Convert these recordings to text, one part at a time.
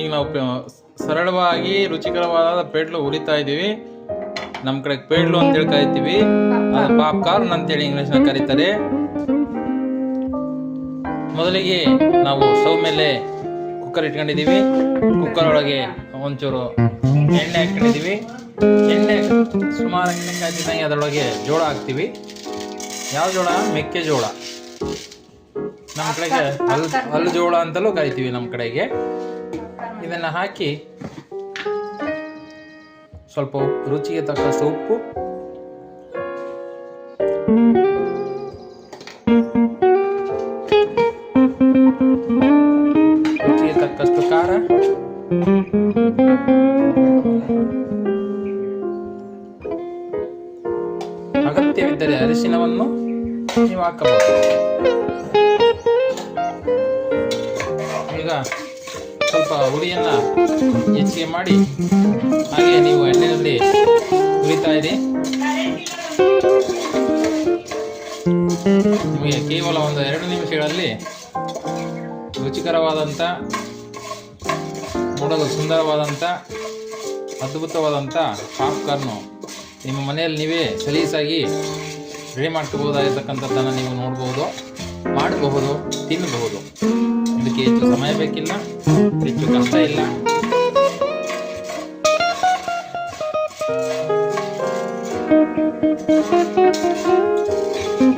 ಈಗ ನಾವು ಸರಳವಾಗಿ ರುಚಿಕರವಾದ ಪೇಡ್ಲು ಉರಿತಾ ಇದ್ದೀವಿ. ನಮ್ಮ ಕಡೆ ಪೇಡ್ಲು ಅಂತೇಳಿ ಕರಿತೀವಿ, ಅದು ಪಾಪ್ಕಾರ್ನ್ ಅಂತೇಳಿ ಇಂಗ್ಲೀಷ್ನ ಕರೀತಾರೆ. ಮೊದಲಿಗೆ ನಾವು ಸ್ಟವ್ ಮೇಲೆ ಕುಕ್ಕರ್ ಇಟ್ಕೊಂಡಿದ್ದೀವಿ. ಕುಕ್ಕರ್ ಒಳಗೆ ಒಂಚೂರು ಎಣ್ಣೆ ಹಾಕೊಂಡಿದ್ದೀವಿ. ಎಣ್ಣೆ ಸುಮಾರು ಎಣ್ಣೆ ಕಾಯ್ತಿದ್ದಂಗೆ ಅದರೊಳಗೆ ಜೋಳ ಹಾಕ್ತೀವಿ. ಯಾವ ಜೋಳ? ಮೆಕ್ಕೆಜೋಳ. ನಮ್ಮ ಕಡೆಗೆ ಹಲ್ಲು ಜೋಳ ಅಂತಲೂ ಕರಿತೀವಿ ನಮ್ಮ ಕಡೆಗೆ. ಇದನ್ನು ಹಾಕಿ ಸ್ವಲ್ಪ ರುಚಿಗೆ ತಕ್ಕಷ್ಟು ಉಪ್ಪು, ರುಚಿಗೆ ತಕ್ಕಷ್ಟು ಖಾರ, ಅಗತ್ಯವಿದ್ದರೆ ಅರಿಶಿನವನ್ನು ನೀವು ಹಾಕಬಹುದು. ಈಗ ಸ್ವಲ್ಪ ಹುಳಿಯನ್ನು ಹೆಚ್ಚಿಗೆ ಮಾಡಿ ಹಾಗೆ ನೀವು ಎಣ್ಣೆಯಲ್ಲಿ ಹುರಿತಾ ಇರಿ. ನಿಮಗೆ ಕೇವಲ ಒಂದು 2 ನಿಮಿಷಗಳಲ್ಲಿ ರುಚಿಕರವಾದಂಥ, ನೋಡಲು ಸುಂದರವಾದಂಥ, ಅದ್ಭುತವಾದಂಥ ಪಾಪ್ಕಾರ್ನು ನಿಮ್ಮ ಮನೆಯಲ್ಲಿ ನೀವೇ ಸಲೀಸಾಗಿ ರೆಡಿ ಮಾಡ್ಕೋಬಹುದಾಗಿರ್ತಕ್ಕಂಥದ್ದನ್ನು ನೀವು ನೋಡ್ಬೋದು, ಮಾಡಬಹುದು, ತಿನ್ನಬಹುದು. ಇದಕ್ಕೆ ಹೆಚ್ಚು ಸಮಯ ಬೇಕಿಲ್ಲ, ಹೆಚ್ಚು ಕಷ್ಟ ಇಲ್ಲ.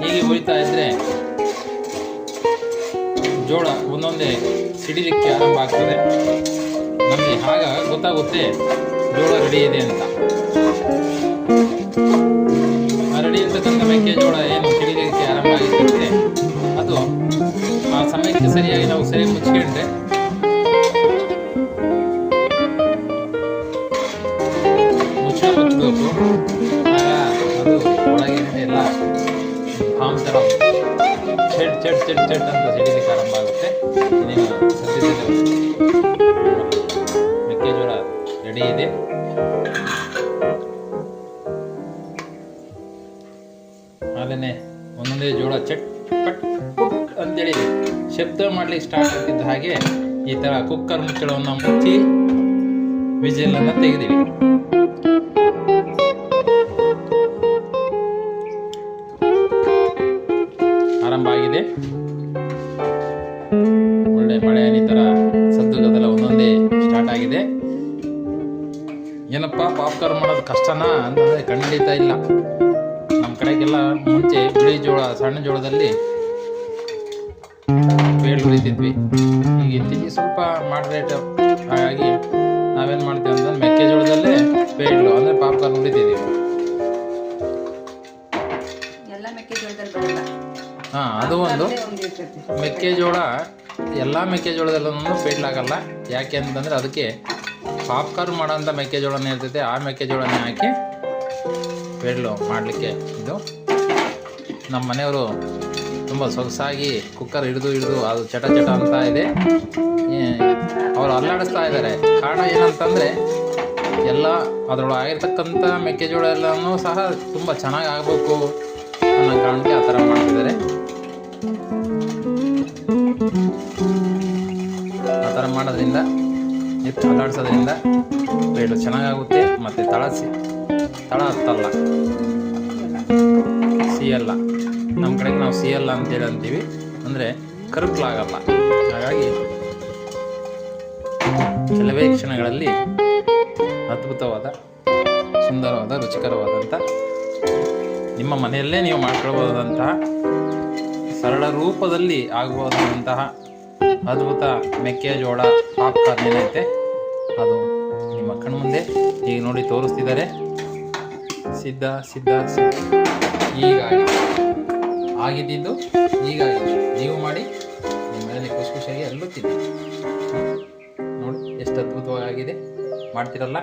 ಹೀಗೆ ಉರಿತಾ ಇದ್ರೆ ಜೋಳ ಒಂದೊಂದೇ ಸಿಡಿಲಿಕ್ಕೆ ಆರಂಭ ಆಗ್ತದೆ. ನಮಗೆ ಆಗ ಗೊತ್ತಾಗುತ್ತೆ ಜೋಳ ರೆಡಿ ಇದೆ ಅಂತ. ರೆಡಿ ಇರ್ತಕ್ಕಂಥ ಮೆಕ್ಕೆಜೋಳ ಏನು ಸಿಡಿಲಿಕ್ಕೆ ಆರಂಭ ಆಗಿರುತ್ತೆ, ಅದು ಆ ಸಮಯಕ್ಕೆ ಸರಿಯಾಗಿ ನಾವು ಸರಿ ಮುಚ್ಚಿಕೊಂಡ್ರೆ ಮುಚ್ಚಬೇಕು. ಆಗ ಅದು ಒಳಗೆ ಎಲ್ಲ ಹಾಮ್ ಥರ ಚೆಟ್ ಚೆಟ್ ಚೆಟ್ ಚೆಟ್ ಅಂತ ಸಿಡಿಲಿಕ್ಕೆ ಆರಂಭ ಆಗುತ್ತೆ. ನೀವು ಸದ್ಯದಲ್ಲಿ ಮೆಕ್ಕೆಜೋಳ ರೆಡಿ ಇದೆ. ಹಾಗೆಯೇ ಒಂದೊಂದೇ ಜೋಳ ಚಟ್ ಪಟ್ ಪುಟ್ ಅಂತೇಳಿ ಶಬ್ದ ಮಾಡಲಿಕ್ಕೆ ಸ್ಟಾರ್ಟ್ ಆಗ್ತಿದ್ದ ಹಾಗೆ ಈ ಥರ ಕುಕ್ಕರ್ ಮುಚ್ಚಳವನ್ನು ಮುಚ್ಚಿ ವಿಜಿಲನ್ನು ತೆಗೆದಿವಿ. ಆರಂಭ ಆಗಿದೆ. ಒಳ್ಳೆ ಮಳೆ ಈ ಥರ ಸದ್ದುಗದೆಲ್ಲ ಒಂದೊಂದೇ ಸ್ಟಾರ್ಟ್ ಆಗಿದೆ. ಏನಪ್ಪ ಪಾಪ್ಕಾರ್ನ್ ಮಾಡೋದು ಕಷ್ಟನಾ ಅಂತಂದರೆ ಖಂಡಿತ ಇಲ್ಲ. ನಮ್ಮ ಕಡೆಗೆಲ್ಲ ಮುಂಚೆ ಬಿಳಿ ಜೋಳ, ಸಣ್ಣ ಜೋಳದಲ್ಲಿ ಪೇಡ್ಲು ಉರಿತಿದ್ವಿ. ಈಗ ಇತ್ತೀಚೆಗೆ ಸ್ವಲ್ಪ ಮಾಡ್ರೇಟ್ ಹಾಗಾಗಿ ನಾವೇನು ಮಾಡ್ತೀವಿ ಅಂತಂದ್ರೆ ಮೆಕ್ಕೆಜೋಳದಲ್ಲೇ ಪೇಡ್ಲು ಅಂದರೆ ಪಾಪ್ಕಾರ್ನ್ ಉರಿತಿದ್ದೀವಿ. ಹಾಂ, ಅದು ಒಂದು ಮೆಕ್ಕೆಜೋಳ ಎಲ್ಲ ಮೆಕ್ಕೆಜೋಳದಲ್ಲೂ ಪೇಡ್ಲಾಗಲ್ಲ. ಯಾಕೆ ಅಂತಂದರೆ ಅದಕ್ಕೆ ಪಾಪ್ಕಾರ್ನ್ ಮಾಡೋಂಥ ಮೆಕ್ಕೆಜೋಳನೇ ಇರ್ತೈತೆ. ಆ ಮೆಕ್ಕೆಜೋಳನೇ ಹಾಕಿ ಪೇಡ್ಲು ಮಾಡಲಿಕ್ಕೆ ಇದು ನಮ್ಮ ಮನೆಯವರು ತುಂಬ ಸೊಗಸಾಗಿ ಕುಕ್ಕರ್ ಹಿಡಿದು ಅದು ಚಟ ಚಟ ಅಂತ ಇದೆ. ಅವರು ಅಲ್ಲಾಡಿಸ್ತಾ ಇದ್ದಾರೆ. ಕಾರಣ ಏನಂತಂದರೆ ಎಲ್ಲ ಅದರೊಳಗೆ ಆಗಿರ್ತಕ್ಕಂಥ ಮೆಕ್ಕೆಜೋಳ ಎಲ್ಲನೂ ಸಹ ತುಂಬ ಚೆನ್ನಾಗಿ ಆಗಬೇಕು ಅನ್ನೋ ಕಾರಣಕ್ಕೆ ಆ ಥರ ಮಾಡ್ತಿದ್ದಾರೆ. ಆ ಥರ ಮಾಡೋದ್ರಿಂದ ಅಲ್ಲಾಡಿಸೋದ್ರಿಂದ ಪೇಡ್ಲು ಚೆನ್ನಾಗಾಗುತ್ತೆ ಮತ್ತು ತಳ ಹತ್ತಲ್ಲ, ಸಿಯಲ್ಲ. ನಮ್ಮ ಕಡೆಗೆ ನಾವು ಸಿಯಲ್ಲ ಅಂತೇಳಿ ಅಂತೀವಿ, ಅಂದರೆ ಕರುಕಲಾಗಲ್ಲ. ಹಾಗಾಗಿ ಕೆಲವೇ ಕ್ಷಣಗಳಲ್ಲಿ ಅದ್ಭುತವಾದ, ಸುಂದರವಾದ, ರುಚಿಕರವಾದಂಥ, ನಿಮ್ಮ ಮನೆಯಲ್ಲೇ ನೀವು ಮಾಡ್ಕೊಳ್ಬೋದಂತಹ, ಸರಳ ರೂಪದಲ್ಲಿ ಆಗಬಹುದಂತಹ ಅದ್ಭುತ ಮೆಕ್ಕೆಜೋಳ ಪಾಪ್ಕಾರ್ನ್ ಏನೈತೆ ಅದು ನಿಮ್ಮ ಕಣ್ಮುಂದೆ ಈಗ ನೋಡಿ ತೋರಿಸ್ತಿದ್ದಾರೆ. ಸಿದ್ಧ ಆಗಿದ್ದು ಹೀಗಾಗಿ ನೀವು ಮಾಡಿ ನಿಮ್ಮ ಮನೆಯಲ್ಲಿ ಖುಷಿಯಾಗಿ ಎಲ್ಲೂ ತಿನ್ನಿ. ನೋಡಿ ಎಷ್ಟು ಅದ್ಭುತವಾಗಿದೆ. ಮಾಡ್ತಿರಲ್ಲ?